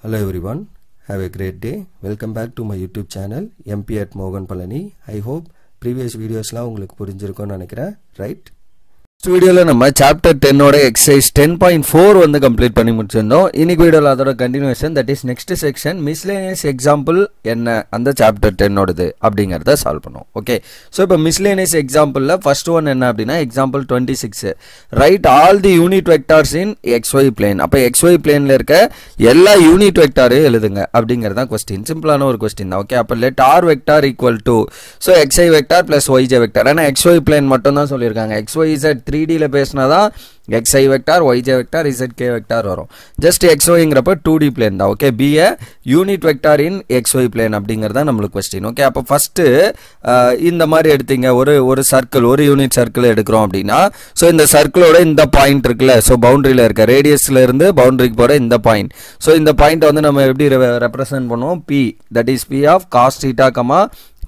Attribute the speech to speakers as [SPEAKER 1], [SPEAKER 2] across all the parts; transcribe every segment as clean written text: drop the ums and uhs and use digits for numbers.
[SPEAKER 1] Hello everyone, have a great day. Welcome back to my YouTube channel MP at Mogan Palani. I hope previous videos la உங்களுக்கு புரிஞ்சிருக்கும்னு நினைக்கிறேன், right? This video la நம்ம chapter 10 ஓட exercise 10.4 வந்து complete பண்ணி முடிச்சிருந்தோம். இன்னைக்கு வீடியோல அதோட continuation, that is next section miscellaneous example என்ன அந்த chapter 10 ஓடது அப்படிங்கறத சால்வ் பண்ணுவோம். ஓகே, சோ இப்போ miscellaneous exampleல first one என்ன அப்படினா example 26. Write all the unit vectors in xy plane. அப்ப xy planeல இருக்க எல்லா யூனிட் வெக்டாரே எழுதுங்க அப்படிங்கறது தான் क्वेश्चन. சிம்பிளான ஒரு क्वेश्चन தான். ஓகே, அப்ப let r vector equal to so xi vector plus yj vector. ஆனா xy plane மட்டும் தான் சொல்லிருக்காங்க. xyz 3D ல பேசினாதான் xi vector, yj vector, zk vector வரும். just xy ங்கறப்ப 2D plane தான். Okay, be a unit vector in xy plane அப்படிங்கறத நம்மளுக்கு question. Okay, அப்ப ஃபர்ஸ்ட் இந்த மாதிரி எடுத்தீங்க, ஒரு சர்க்கிள், ஒரு யூனிட் சர்க்கிள் எடுக்கிறோம் அப்படினா சோ இந்த சர்க்கிளோட இந்த பாயிண்ட் இருக்குல, சோ பவுண்டரியில இருக்க ரேடியஸ்ல இருந்து பவுண்டரிக்கு போற இந்த பாயிண்ட். சோ இந்த பாயிண்ட் வந்து நம்ம எப்படி ரெப்ரசன்ட் பண்ணுவோம்? p, that is p of cos theta,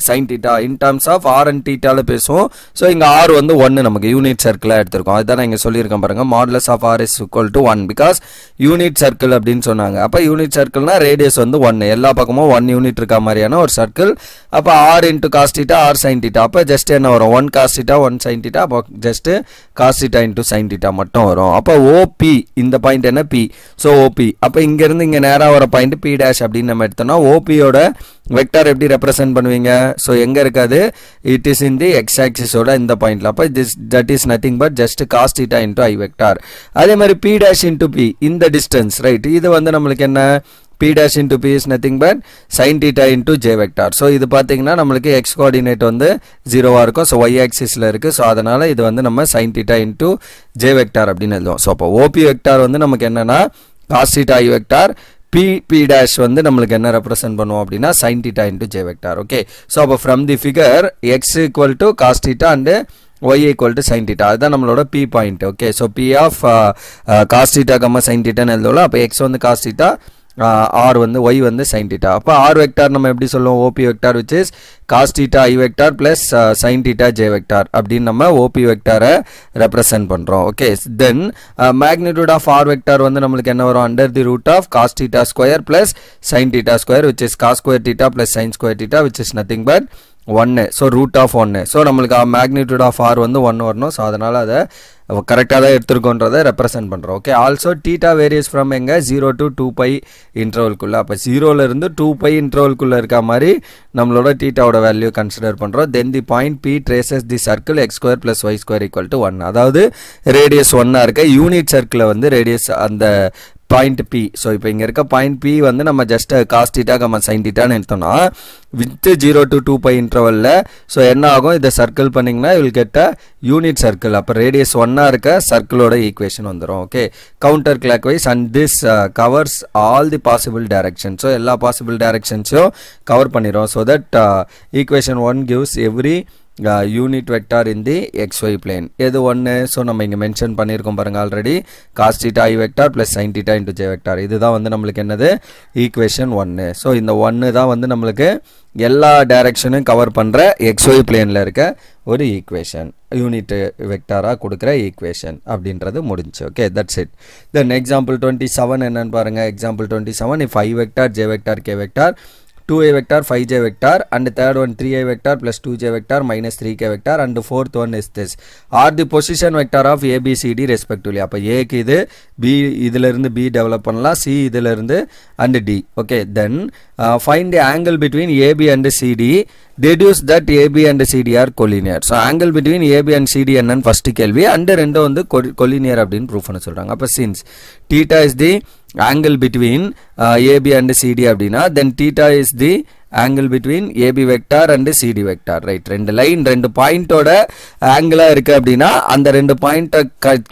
[SPEAKER 1] sin theta in terms of r and theta ல பேசுவோம். சோ இங்க r வந்து 1 நமக்கு யூனிட் சர்க்கிளா எடுத்துறோம். அதான் நான் இங்க சொல்லிருக்கேன் பாருங்க, modulus of r is equal to 1 because unit circle அப்படினு சொன்னாங்க. அப்ப யூனிட் சர்க்கிள்னா ரேடியஸ் வந்து 1, எல்லா பக்கமும் 1 யூனிட் இருக்க மாதிரியான ஒரு சர்க்கிள். அப்ப r into cos theta, r sin theta. அப்ப ஜஸ்ட் என்ன வரும்? 1 cos theta 1 sin theta. அப்ப just cos theta into sin theta மட்டும் வரும். அப்ப OP இந்த பாயிண்ட் என்ன? p. So OP. அப்ப இங்க இருந்து இங்க நேரா வர பாயிண்ட் p dash அப்படினு நம்ம எடுத்தோம்னா OP யோட வெக்டார் எப்படி ரெப்ரசன்ட் பண்ணுவீங்க? சோ எங்க இருக்காது? it is in the x axis ஓட இந்த பாயிண்ட்ல. அப்ப that is nothing but just cos theta into I vector. அதே மாதிரி p dash into p இந்த distance, right? இது வந்து நமக்கு என்ன? p dash into p is nothing but sin theta into j vector. so இது பாத்தீங்கன்னா நமக்கு x coordinate வந்து 0வா இருக்கும். so y axis ல இருக்கு. so அதனால இது வந்து நம்ம sin theta into j vector அப்படினு எழுதுவோம். so அப்ப OP வெக்டார் வந்து நமக்கு என்னன்னா cos theta I vector, p dash வந்து நமக்கு என்ன ரெப்ரசன்ட் பண்ணுவோம் அப்படினா sin theta into j vector. okay, so அப்ப from the figure x equal to cos theta and y equal to sin theta, அதுதான் நம்மளோட p point. okay, so p of cos theta, sin theta ன்னு எழுதுவோம். அப்ப x வந்து cos theta, r வந்து y வந்து sin theta. அப்ப r vector நம்ம எப்படி சொல்லுவோம்? OP vector which is cos theta I vector plus sin theta j vector அப்படினு நம்ம OP வெக்டாரை ரெப்ரசன்ட் பண்றோம். Okay, then magnitude of r vector வந்து நமக்கு என்ன வரும்? under the root of cos theta square plus sin theta square which is cos square theta plus sin square theta which is nothing but 1. so root of 1. so நமக்கு magnitude of r வந்து 1 வரணும். so அதனால அத கரெக்ட்டா தான் எடுத்துக்கோன்றதை represent பண்றோம். Okay, also theta varies from எங்க 0 to 2 pi interval குள்ள. அப்ப 0 ல இருந்து 2 pi இன்டர்வல் குள்ள இருக்க மாதிரி நம்மளோட theta ஓட வேல்யூ கன்சிடர் பண்றோம். then the point p traces the circle x square plus y square equal to 1. அதாவது ரேடியஸ் 1 இருக்க யூனிட் சர்க்கிள் வந்து ரேடியஸ் அந்த பாயிண்ட் p. so இப்போ இங்க இருக்க பாயிண்ட் p வந்து நம்ம just cos theta, sin theta ன்னு எடுத்தோம்னா with 0 to 2 pi இன்டர்வல்ல so என்ன ஆகும்? இத சர்க்கிள் பண்ணீங்கன்னா you will get a unit circle. அப்ப ரேடியஸ் 1 இருக்க சர்க்கிளோட ஈக்குவேஷன் வந்துரும். Okay, counter clockwise and this covers all the possible directions. so எல்லா possible directionsயும் கவர் பண்ணிரும். so that equation 1 gives every unit vector in the xy plane. எது 1? so நம்ம இங்க மென்ஷன் பண்ணிருக்கோம் பாருங்க already, cos theta I vector plus sin theta into j vector. இதுதான் வந்து நமக்கு என்னது? ஈக்குவேஷன் 1. so இந்த 1 தான் வந்து நமக்கு எல்லா டைரக்ஷனும் கவர் பண்ற xy planeல இருக்க ஒரு ஈக்குவேஷன், யூனிட் வெக்டாரா கொடுக்கிற ஈக்குவேஷன் அப்படின்றது முடிஞ்சு. Okay, that's it. then example 27 என்னன்னு பாருங்க. example 27, if I vector, j vector, k vector, 2a vector, 5j vector and third one 3a vector plus 2j vector minus 3k vector and fourth one is this are the position vector of a b c d respectively. அப்ப a க்கு இது, b இதில இருந்து b develop பண்ணலாம், c இதில இருந்து and d. okay, then find the angle between ab and cd, deduce that ab and cd are collinear. so angle between ab and cd என்னன்னு first கேள்வி, and ரெண்டும் வந்து collinear அப்படினு ப்ரூஃப் பண்ண சொல்றாங்க. அப்ப since theta is the angle between AB and CD அப்படினா then theta is the angle between AB vector and CD vector, right? ரெண்டு லைன், ரெண்டு பாயிண்டோட ஆங்கிளா இருக்கு அப்படினா அந்த ரெண்டு பாயிண்ட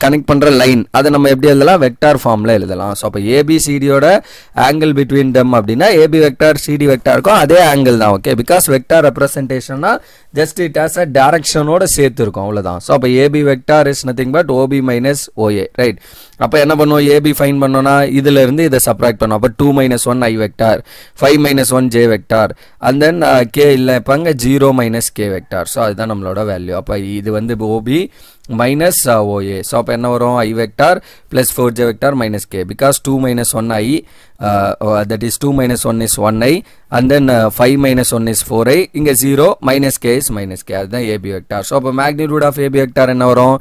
[SPEAKER 1] கனெக்ட் பண்ற லைன் அதை நம்ம எப்படி எழுதலாம்? வெக்டார் ஃபார்ம்ல எழுதலாம். சோ அப்ப AB CD யோட angle between them அப்படினா AB vector CD vectorக்கும் அதே ஆங்கிள் தான். Okay, because vector representationனா just it has a direction ஓட சேர்த்து இருக்கும், அவ்வளவுதான். சோ அப்ப AB vector is nothing but OB minus OA, right? அப்ப என்ன பண்ணுவோம்? AB ஃபைண்ட் பண்ணோம்னா இதுல இருந்து இத சப்ட்ராக்ட் பண்ணுவோம். அப்ப 2 minus 1 I vector, 5 minus 1 J vector and then k இல்ல பாங்க 0 minus k vector. so அதுதான் நம்மளோட வேல்யூ. அப்ப இது வந்து OB minus OA. So அப்ப என்ன வரும் I vector plus 4j vector minus k, because 2 minus 1i, that is 2 minus 1 is 1i, and then 5 minus 1 is 4i, இங்க 0 minus k is minus k, அதுதான் AB vector. So அப்ப magnitude of AB vector என்ன வரும்,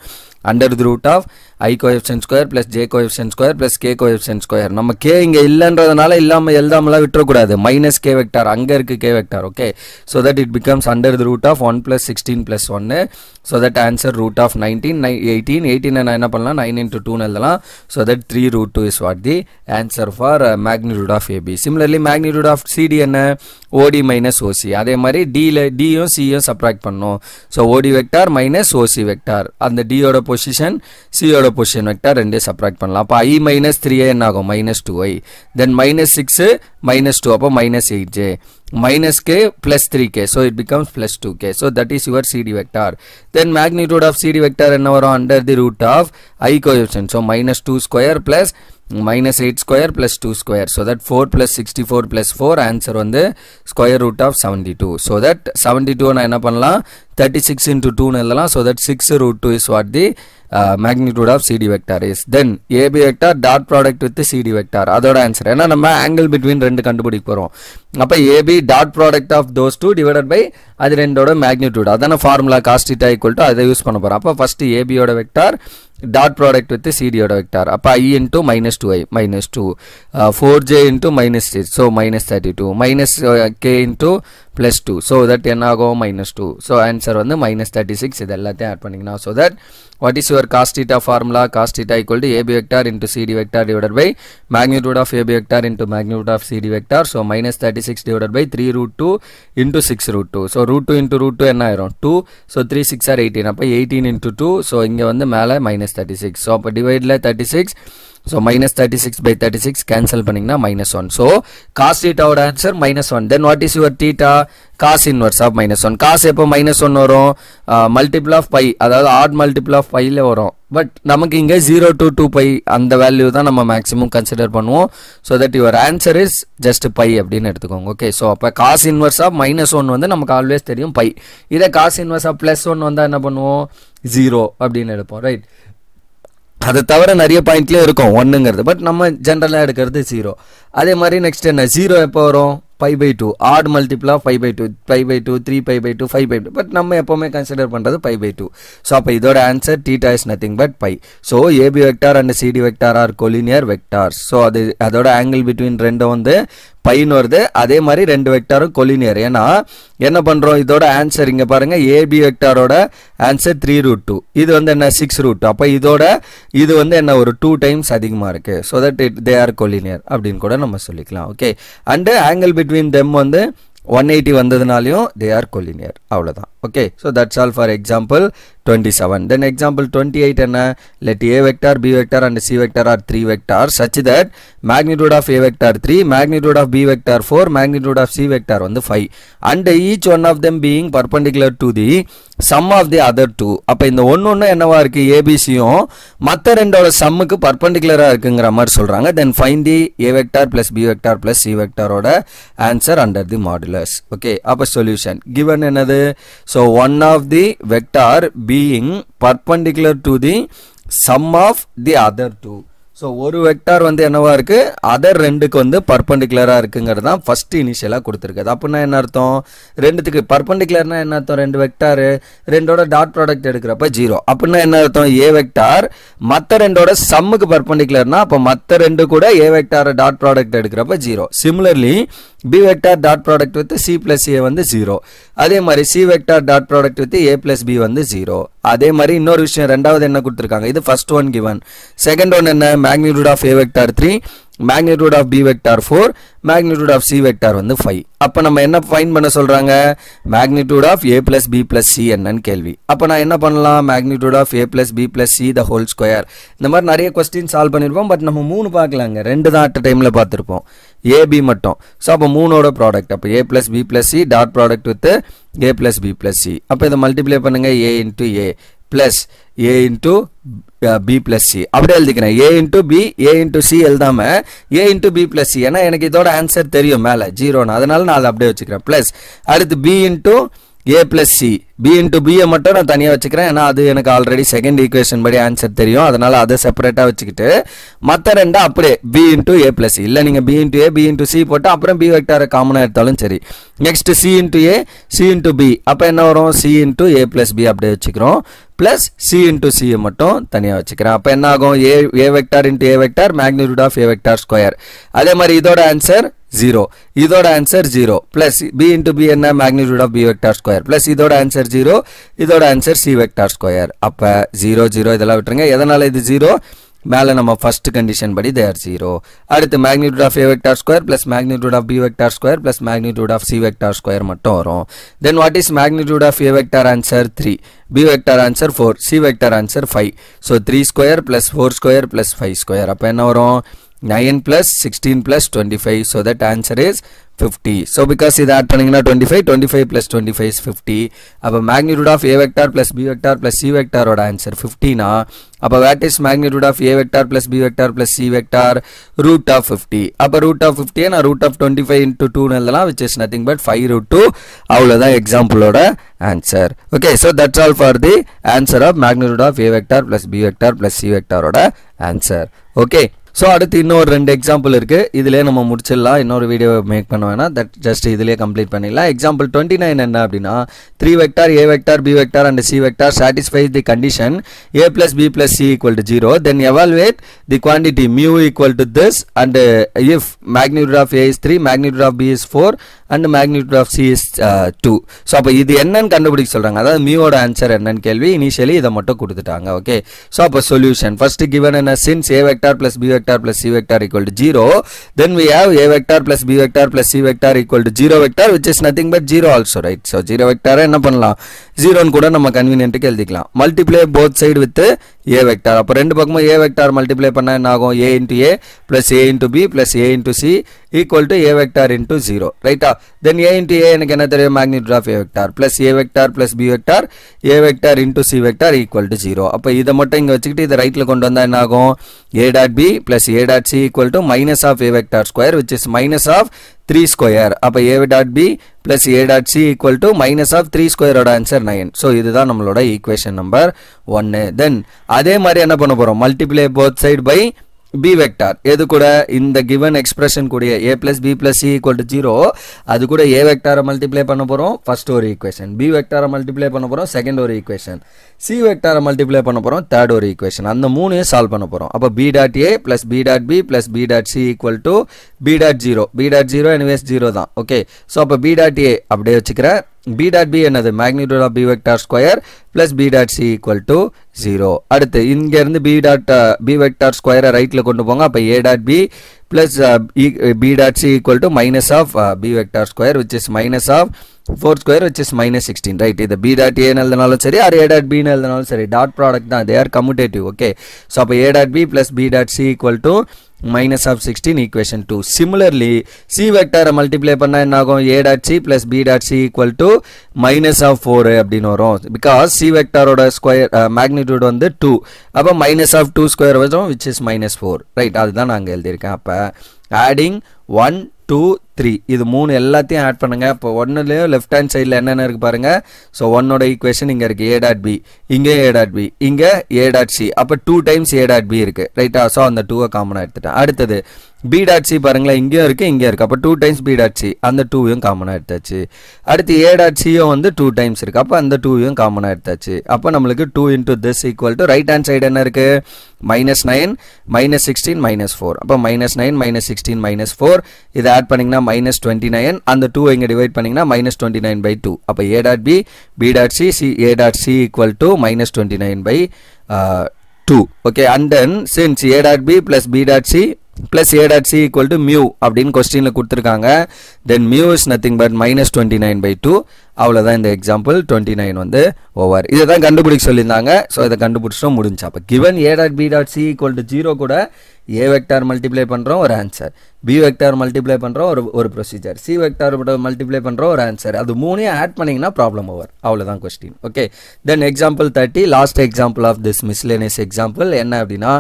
[SPEAKER 1] under the root of I coefficient square plus j coefficient square plus k coefficient square. நம்ம k இங்க இல்லன்றதனால இல்லாம எழுதாமலாம் விட்டுற கூடாது, minus k vector அங்க இருக்கு k vector. Okay, so that it becomes under the root of 1 plus 16 plus 1. So that answer root of 19, 18 நான் என்ன பண்ணலாம், 9 into 2 எழுதலாம். So that 3 root 2 is what the answer for magnitude of AB. Similarly magnitude of CD என்ன, OD minus OC. அதே மாதிரி D யும் C யும் subtract பண்ணணும். So OD vector minus OC vector, அந்த D ஓட பொசிஷன் C ஓட பொசிஷன் வெக்டார் ரெண்டே சப்ராக்ட் பண்ணலாம். அப்ப I minus 3i என்ன ஆகும், minus 2i, then minus 6 minus 2, அப்ப minus 8j, minus k plus 3k, so it becomes plus 2k. So that is your CD vector. Then magnitude of CD vector என்ன வரும், under the root of I coefficient, so minus 2 square plus minus 8 square plus 2 square. So that 4 plus 64 plus 4, answer வந்து square root of 72. So that 72 நான் என்ன பண்ணலாம், 36 into 2 எழுதலாம். So that 6 root 2 is what the magnitude of CD vector is. Then AB vector dot product with the CD vector, அதோட answer ஏன்னா நம்ம angle between ரெண்டு கண்டுபிடிக்க போறோம். அப்ப AB dot product of those two divided by அது ரெண்டோட magnitude, அதான formula cos theta equal to அதை யூஸ் பண்ண போறோம். அப்ப first AB ஓட vector dot product with the CD ஓட vector, அப்ப I into minus 2i minus 2, 4j into minus 6, so minus 32, minus k into plus 2, so that என்ன ஆகும், minus 2. so answer வந்து minus 36. இது எல்லாத்தையும் ஆட் பண்ணிக்கணும். so that what is your cos theta formula, cos theta equal to AB vector into CD vector divided by magnitude of AB vector into magnitude of CD vector. so minus 36 divided by 3 root 2 into 6 root 2, so root 2 into root 2 என்ன ஆயிரும், 2, so 3 6 are 18, அப்ப 18 into 2, so இங்க வந்து மேல minus 36, so அப்ப divideல 36, so minus 36 by 36 cancel பண்ணீங்கன்னா minus 1. so cos theta ஓட answer minus 1. then what is your theta, cos inverse of minus 1. cos எப்போ minus 1 வரும், multiple of pi, அதாவது odd multiple of pi ல வரும். பட் நமக்கு இங்க 0 to 2 pi அந்த வேல்யூ தான் நம்ம மேக்ஸிமம் கன்சிடர் பண்ணுவோம். so that your answer is just pi அப்படின்னு எடுத்துக்கோங்க. ஓகே, so அப்ப cos inverse of minus 1 வந்து நமக்கு ஆல்வேஸ் தெரியும் pi. இதே cos inverse of plus 1 வந்தா என்ன பண்ணுவோம், 0 அப்படின்னு எடுப்போம். ரைட், அது தவிர நிறைய பாயிண்ட்லயே இருக்கும் 1ங்கிறது, பட் நம்ம ஜெனரலா எடுக்கிறது 0. அதே மாதிரி நெக்ஸ்ட் என்ன, 0 எப்போ வரும், pi by 2, odd multiple of pi by 2, 3 pi by 2, 5 by 2, but நம்ம எப்பவுமே கன்சிடர் பண்றது pi by 2. so அப்ப இதோட answer theta is nothing but pi. so AB vector and CD vector are collinear vectors. so அதோட angle between ரெண்டும் வந்து பைன்னு வருது. அதே மாதிரி ரெண்டு வெக்டாரும் கொலினியர். ஏன்னா என்ன பண்றோம், இதோட ஆன்சர் இங்க பாருங்க, ஏபி வெக்டாரோட ஆன்சர் 3 root 2, இது வந்து என்ன 6 root 2, அப்ப இதோட இது வந்து என்ன ஒரு 2 times அதிகமா இருக்கு. so that they are collinear அப்படின்னு கூட நம்ம சொல்லிக்கலாம். Okay, and angle between them வந்து 180 வந்ததுனாலையும் they are collinear, அவ்வளவுதான். Okay, so that's all for example 27. then example 28 என்ன, let A vector, B vector and C vector are 3 vectors such that magnitude of A vector 3, magnitude of B vector 4, magnitude of C vector வந்து 5, and each one of them being perpendicular to the sum of the other two. அப்ப இந்த ஒன்னு என்னவா இருக்கு, ABCயும் மத்த ரெண்டோட சம்முக்கு பர்பெண்டிகுலரா இருக்குங்கிற மாதிரி சொல்றாங்க. then find the A vector plus B vector plus C vector ஓட answer under the modulus. okay, அப்ப solution given என்னது, so one of the vector being perpendicular to the sum of the other two. so ஒரு vector வந்து என்னவா இருக்கு, other ரெண்டுக்கு வந்து பர்பெண்டிகுலரா இருக்குங்கிறது தான் ஃபர்ஸ்ட் இனிஷியலா கொடுத்திருக்குது. அப்படின்னா என்ன அர்த்தம், ரெண்டுத்துக்கு பர்பெண்டிகுலர்னா என்ன அர்த்தம், ரெண்டு வெக்டார் ரெண்டோட டாட் ப்ராடக்ட் எடுக்கிறப்ப 0. அப்படின்னா என்ன அர்த்தம், ஏ வெக்டார் மத்த ரெண்டோட சம்முக்கு பர்பெண்டிகுலர்னா அப்ப மத்த ரெண்டு கூட ஏ வெக்டார் டாட் ப்ராடக்ட் எடுக்கிறப்ப 0. Similarly B vector dot product with C plus A வந்து 0. அதே மாதிரி C vector dot product with A plus B வந்து 0. அதே மாதிரி இன்னொரு விஷயம், ரெண்டாவது என்ன கொடுத்திருக்காங்க, இது first one given. Second one என்ன, magnitude of A vector 3, magnitude of B vector 4, magnitude of C vector வந்து 5. அப்ப நம்ம என்ன ஃபைண்ட் பண்ண சொல்றாங்க, magnitude of A plus B plus C என்னன்னு கேள்வி. அப்ப நான் என்ன பண்ணலாம், magnitude of A plus B plus C the whole square. இந்த மாதிரி நிறைய क्वेश्चन சால்வ் பண்ணிருப்போம், பட் நம்ம 3 பார்க்கலாங்க, 2 தான் அட் டைம்ல பார்த்திருப்போம், A B மட்டும். சோ அப்ப 3ஓட ப்ராடக்ட், அப்ப A plus B plus C dot product with A plus B plus C. அப்ப இத மல்டிப்ளை பண்ணுங்க, A into A plus A into B plus C. அப்படியே எழுதிக்கிறேன், A into B, A into C எழுதாம A into B plus C. ஏன்னா எனக்கு இதோட answer தெரியும் மேல 0, அதனால நான் அதை அப்படியே வச்சுக்கிறேன். பிளஸ் அடுத்து B into a plus c b into b மட்டும் நான் தனியா வச்சுக்கிறேன் ஏனா அது எனக்கு ஆல்ரெடி செகண்ட் ஈக்குவேஷன் படி ஆன்சர் தெரியும் அதனால அதை செப்பரேட்டா வச்சுக்கிட்டு மத்த ரெண்ட அப்படியே b into a plus c இல்ல நீங்க b into a b into c போட்டு அப்புறம் b வெக்டாரை காமனா எடுத்தாலும் சரி next c into a c into b அப்ப என்ன வரும் c into a plus b அப்படியே வச்சுக்கிறோம் plus c into c மட்டும் தனியா வச்சுக்கிறேன் அப்ப என்ன ஆகும் a vector into a vector magnitude of a vector square அதே மாதிரி இதோட ஆன்சர் 0 இதோட answer 0 plus b into b என்ன magnitude of b vector square plus இதோட ஆன்சர் 0 இதோட ஆன்சர் c vector square அப்ப 0 0 இதெல்லாம் விட்டுருங்க எதனால இது 0 மேல நம்ம ஃபர்ஸ்ட் கண்டிஷன் படி they are 0 அடுத்து magnitude of a vector square plus magnitude of b vector square plus magnitude of c vector square மட்டும் வரும் then what is magnitude of a vector answer 3 b vector answer 4 c vector answer 5 so 3 square plus 4 square plus 5 square அப்ப என்ன வரும் 9 plus 16 plus 25 so that answer is 50 so because இது add பண்ணீங்கன்னா 25 plus 25 is 50 அப்ப magnitude of a vector plus b vector plus c vector ஓட answer 50 னா அப்ப what is magnitude of a vector plus b vector plus c vector root of 50 அப்ப root of 50 னா root of 25 into 2 னு எழுதலாம் which is nothing but 5 root 2 அவ்வளவுதான் example ஓட answer okay so that's all for the answer of magnitude of a vector plus b vector plus c vector ஓட answer okay so அடுத்து இன்னொரு ரெண்டு example இருக்கு இதிலே நம்ம முடிச்சிடலாம் இன்னொரு வீடியோ மேக் பண்ண வேணாம் தட் ஜஸ்ட் இதிலே கம்ப்ளீட் பண்ணிடலாம் எக்ஸாம்பிள் 29 என்ன அப்படின்னா 3 vector a vector b vector and c vector satisfies the condition a plus b plus c equal to 0 then evaluate the quantity mu equal to this and if magnitude of a is 3 magnitude of b is 4 and magnitude of c is 2 so அப்ப இது என்னன்னு கண்டுபிடிக்க சொல்றாங்க அதாவது mu ஓட answer என்னன்னு கேள்வி initially இத மட்டும் கொடுத்துட்டாங்க ஓகே so அப்ப solution first given in a since a vector plus b vector plus c vector equal to 0 then we have a vector plus b vector plus c vector equal to 0 vector which is nothing but 0 also right so 0 vector என்ன பண்ணலாம் 0 ன்னு கூட நம்ம கன்வீனியன்ட்க்கு எழுதிக்கலாம் multiply both side with a vector அப்ப ரெண்டு பக்கமும் a vector multiply பண்ணா என்ன ஆகும் a into a plus a into b plus a into c equal to a vector into 0 right then a into a எனக்கு என்ன தெரியும் magnitude of a vector plus a vector plus b vector a vector into c vector equal to 0 அப்ப இத மட்டும் இங்க வச்சிட்டு இத ரைட்ல கொண்டு வந்தா என்ன ஆகும் a dot b plus a dot c equal to minus of a vector square which is minus of 3 square அப்ப a dot b plus a dot c equal to minus of 3 square ஓட answer 9 so இதுதான் நம்மளோட equation number 1 then அதே மாதிரி என்ன பண்ண போறோம் multiply both side by b vector எது கூட இந்த given expression கூட a plus b plus c equal to 0 அது கூட a vector multiply பண்ண போறோம் first ஒரு equation b vector multiply பண்ண போறோம் second ஒரு equation c vector multiply பண்ண போறோம் third ஒரு equation அந்த மூணையும் சால்வ் பண்ண போறோம் அப்ப b dot a plus b dot b plus b dot c equal to b dot 0 b dot 0 anyways 0 தான் okay so அப்ப b dot a அப்படியே வச்சுக்கிறேன் b dot b என்னது magnitude of b vector square plus b dot c equal to 0 அடுத்து இங்க இருந்து b vector square ரைட்ல கொண்டு போங்க அப்ப a dot b plus b dot c equal to minus of b vector square which is minus of 4 square which is minus 16 right இது b dot a னு எழுதினாலும் சரி or a dot b னு எழுதினாலும் சரி dot product தான் they are commutative okay so அப்ப a dot b plus b dot c equal to minus of 16 equation 2 similarly c vector multiply பண்ணா என்ன ஆகும் a dot c plus b dot c equal to minus of 4 அப்படினு வரும் because c vector ஓட square magnitude வந்து 2 அப்ப minus of 2 square வரும் which is minus 4 right அதுதான் நான் அங்க எழுதி இருக்கேன் அப்ப adding 1 2 3 இது மூணு எல்லாத்தையும் ஆட் பண்ணுங்க அப்ப 1 ல லெஃப்ட் ஹேண்ட் சைடுல என்னென்ன இருக்கு பாருங்க சோ 1 ஓட ஈக்குவேஷன் இங்க இருக்கு a dot b இங்க a dot b இங்க a dot c அப்ப 2 டைம்ஸ் a dot b இருக்கு ரைட்டா சோ அந்த 2 காமனா எடுத்துட்டேன் அடுத்து b dot c பாருங்க இங்க இருக்கு அப்ப 2 டைம்ஸ் b dot c அந்த 2 யும் காமனா எடுத்தாச்சு அடுத்து a dot c யும் வந்து 2 டைம்ஸ் இருக்கு அப்ப அந்த 2 யும் காமனா எடுத்தாச்சு அப்ப நமக்கு 2 into this equal to right hand side என்ன இருக்கு -9 -16 -4 அப்ப -9 -16 -4 இத ஆட் பண்ணீங்கன்னா -29 அந்த 2 இங்க டிவைட் பண்ணீங்கன்னா -29/2 அப்ப a dot b b dot c a dot c equal to -29/2 okay and then since a dot b plus b dot c plus a dot c equal to mu அப்படினு क्वेश्चनல கொடுத்திருக்காங்க then mu is nothing but -29/2 அவ்வளவுதான் இந்த example 29 வந்து over இத தான் கண்டுபிடிக்க சொல்லிருந்தாங்க so இத கண்டுபிடிச்சோம் முடிஞ்சு அப்ப given a dot b dot c equal to 0 கூட a vector multiply பண்றோம் ஒரு ஆன்சர் b vector multiply பண்றோம் ஒரு ப்ரொசீஜர் c vector multiply பண்றோம் ஒரு ஆன்சர் அது மூணையும் ஆட் பண்ணீங்கன்னா ப்ராப்ளம் ஓவர் அவ்வளவுதான் question okay then example 30 last example of this miscellaneous example என்ன அப்படினா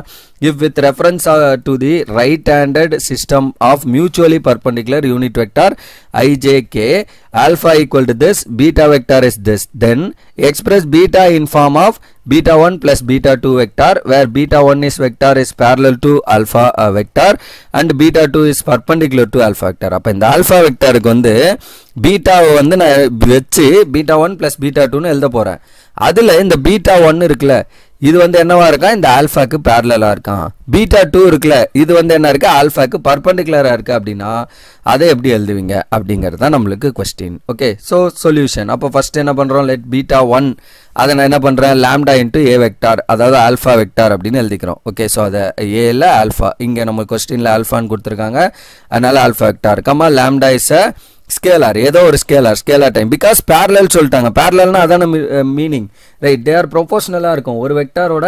[SPEAKER 1] if with reference to the right handed system of mutually perpendicular unit vector ijk, alpha equal to this, beta vector is this. Then express beta in form of beta 1 plus beta 2 vector, where beta 1 is vector is parallel to alpha vector and beta 2 is perpendicular to alpha vector. அப்ப இந்த alpha vectorக்கு வந்து பீட்டாவை வந்து நான் வச்சு beta 1 plus beta 2 னு எழுத போறேன். அதுல இந்த beta 1 இருக்குல, இது வந்து என்னவா இருக்கான், இந்த ஆல்பாக்கு பேரலலா இருக்கான். பீட்டா 2 இருக்குல, இது வந்து என்ன இருக்கு, ஆல்பாக்கு பர்பெண்டிகுலரா இருக்கு. அப்படின்னா அதை எப்படி எழுதுவீங்க அப்படிங்கிறது தான் நம்மளுக்கு கொஸ்டின். Okay, so solution. அப்போ ஃபர்ஸ்ட் என்ன பண்றோம், லெட் பீட்டா 1 அதை நான் என்ன பண்றேன், லாம்டா இன்டூ ஏ வெக்டார், அதாவது ஆல்ஃபா வெக்டார் அப்படின்னு எழுதிக்கிறோம். ஓகே, ஸோ அதை ஏல ஆல்ஃபா, இங்கே நம்ம கொஸ்டின்ல ஆல்ஃபான்னு கொடுத்துருக்காங்க, அதனால alpha vector comma lambda is a scalar, ஏதோ ஒரு ஸ்கேலார் டைம், பிகாஸ் பேரலல் சொல்லிட்டாங்க. பேரலல்னா அதான மீனிங், ரைட்? தே ஆர் ப்ரொபோஷனலா இருக்கும், ஒரு வெக்டாரோட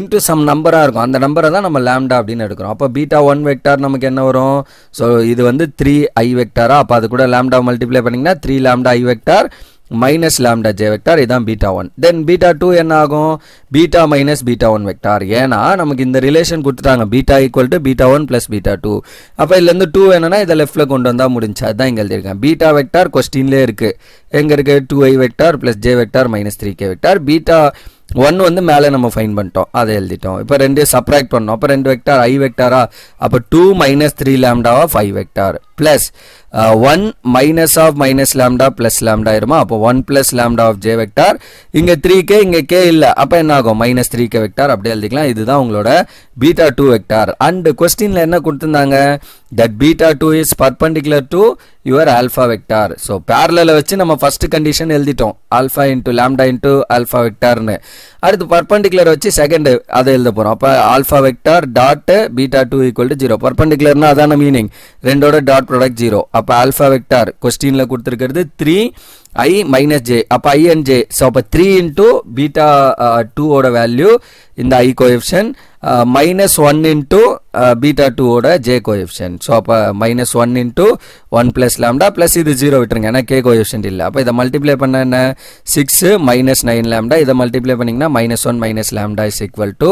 [SPEAKER 1] இன்டூ சம் நம்பரா இருக்கும், அந்த நம்பரை தான் நம்ம லாம்டா அப்படின்னு எடுக்கிறோம். அப்போ பீட்டா 1 வெக்டார் நமக்கு என்ன வரும், ஸோ இது வந்து 3i வெக்டாரா, அப்போ அது கூட லாம்டா மல்டிப்ளை பண்ணிங்கன்னா 3 lambda i vector minus lambda j vector, இதான் beta 1. then beta 2 என்ன ஆகும், beta minus beta 1 vector. ஏனா நமக்கு இந்த ரிலேஷன் கொடுத்துட்டாங்க, beta equal to beta 1 plus beta 2. அப்ப இதுல இருந்து 2 என்னன்னா இத லெஃப்ட்ல கொண்டு வந்தா முடிஞ்சு, அதான் இங்க எழுதிருக்கேன். beta vector क्वेश्चनலயே இருக்கு, எங்க இருக்கு, 2i vector plus j vector minus 3k vector. beta 1 வந்து மேலே நம்ம ஃபைன் பண்ணிட்டோம், அதை எழுதிட்டோம். இப்போ ரெண்டு சப்ராக்ட் பண்ணோம், அப்போ 2 வெக்டார் i வெக்டாரா, அப்போ 2 minus 3 lambda of i vector plus 1 minus of minus lambda plus lambda ஆயிருமா, அப்போ 1 plus lambda of j vector, இங்க 3k இங்க k இல்ல, அப்போ என்ன ஆகும், minus 3k வெக்டார், அப்படியே எழுதிக்கலாம். இதுதான் உங்களோட beta 2 வெக்டார். அண்ட் கொஸ்டின்ல என்ன கொடுத்திருந்தாங்க, that beta 2 is perpendicular to your alpha vector. so parallel வச்சு நம்ம first condition எழுதிட்டோம், alpha into lambda into alpha vectorனு. அடுத்து பர்பெண்டிகுலர் வச்சு செகண்ட் அதை எழுத போறோம். அப்ப alpha vector dot beta 2 equal to 0. பர்பெண்டிகுலர்னா அதான மீனிங், ரெண்டோட டாட் ப்ராடக்ட் 0. அப்ப ஆல்பா வெக்டார் கொஸ்டின்ல கொடுத்திருக்கிறது 3i minus j, அப்ப i and j, so அப்ப 3 into beta 2 ஓட வேல்யூ இந்த i coefficient minus 1 into beta 2 ஓட j கோஎஃபிஷியன்ட். so அப்ப minus 1 into 1 plus lambda plus இது 0 விட்டுருங்க, ஏன்னா k கோஎஃபிஷியன்ட் இல்ல. அப்ப இதை மல்டிப்ளை பண்ண என்ன, 6 minus 9 lambda, இதை மல்டிப்ளை பண்ணீங்கன்னா minus 1 minus lambda is equal to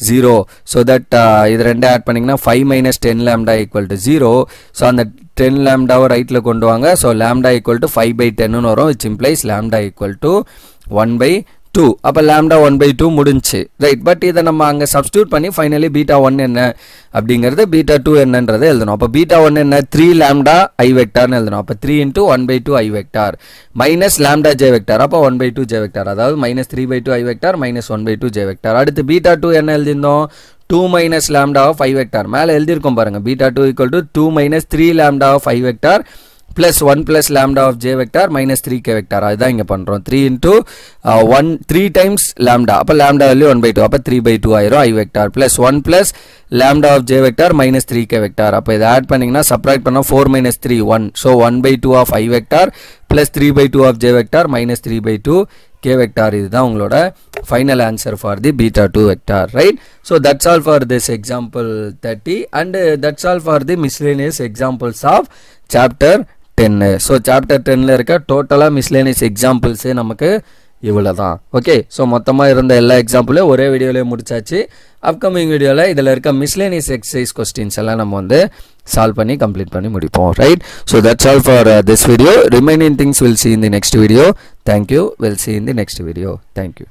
[SPEAKER 1] 0. so that இது ரெண்டு ஆட் பண்ணீங்கன்னா 5 minus 10 lambda equal to 0. so அந்த 10 lambda ரைட்ல கொண்டு வாங்க, so lambda equal to 5 by 10 னு வரும், which implies lambda equal to 1 by 2. அப்ப lambda 1 by 2 முடிஞ்சு, ரைட்? பட் இதை நம்ம அங்க சப்ஸ்டியூட் பண்ணி ஃபைனலி பீட்டா 1 என்ன அப்படிங்கிறது, பீட்டா 2 என்னன்றதை எழுதணும். அப்ப பீட்டா 1 என்ன, 3 lambda i வெக்டார்னு எழுதணும். அப்ப 3 into 1 by 2 i vector minus lambda j vector, அப்ப 1 by 2 j வெக்டார், அதாவது minus 3 by 2 i vector minus 1 by 2 j vector. அடுத்து பீட்டா 2 என்ன எழுதிருந்தோம், 2 minus lambda of i vector, மேல எழுதிருக்கோம் பாருங்க, beta 2 equal to 2 minus 3 lambda of i vector plus 1 plus lambda of j vector minus 3k vector. அதுதான் இங்க பண்றோம். 3 into 1 3 times lambda, அப்ப lambda value 1 by 2, அப்ப 3 by 2 ஆயிரும் i vector plus 1 plus lambda of j vector minus 3k vector. அப்ப இதை add பண்ணீங்கன்னா subtract பண்ணா 4 minus 3 1, so 1 by 2 of i vector plus 3 by 2 of j vector minus 3 by 2 k vector. இதுதான் உங்களோட final answer for the beta 2 vector, right? so that's all for this example 30, and that's all for the miscellaneous examples of chapter 10. so chapter 10ல இருக்க டோட்டலா miscellaneous examples நமக்கு இவ்வளவுதான். Okay, so மொத்தமா இருந்த எல்லா எக்ஸாம்பிளையும் ஒரே வீடியோலயே முடிச்சாச்சு. அப்கமிங் வீடியோல இதுல இருக்க miscellaneous exercise questions எல்லாம் நம்ம வந்து சால்வ் பண்ணி கம்ப்ளீட் பண்ணி முடிப்போம், right? so that's all for this video. remaining things we'll see in the next video. thank you. we'll see in the next video. thank you.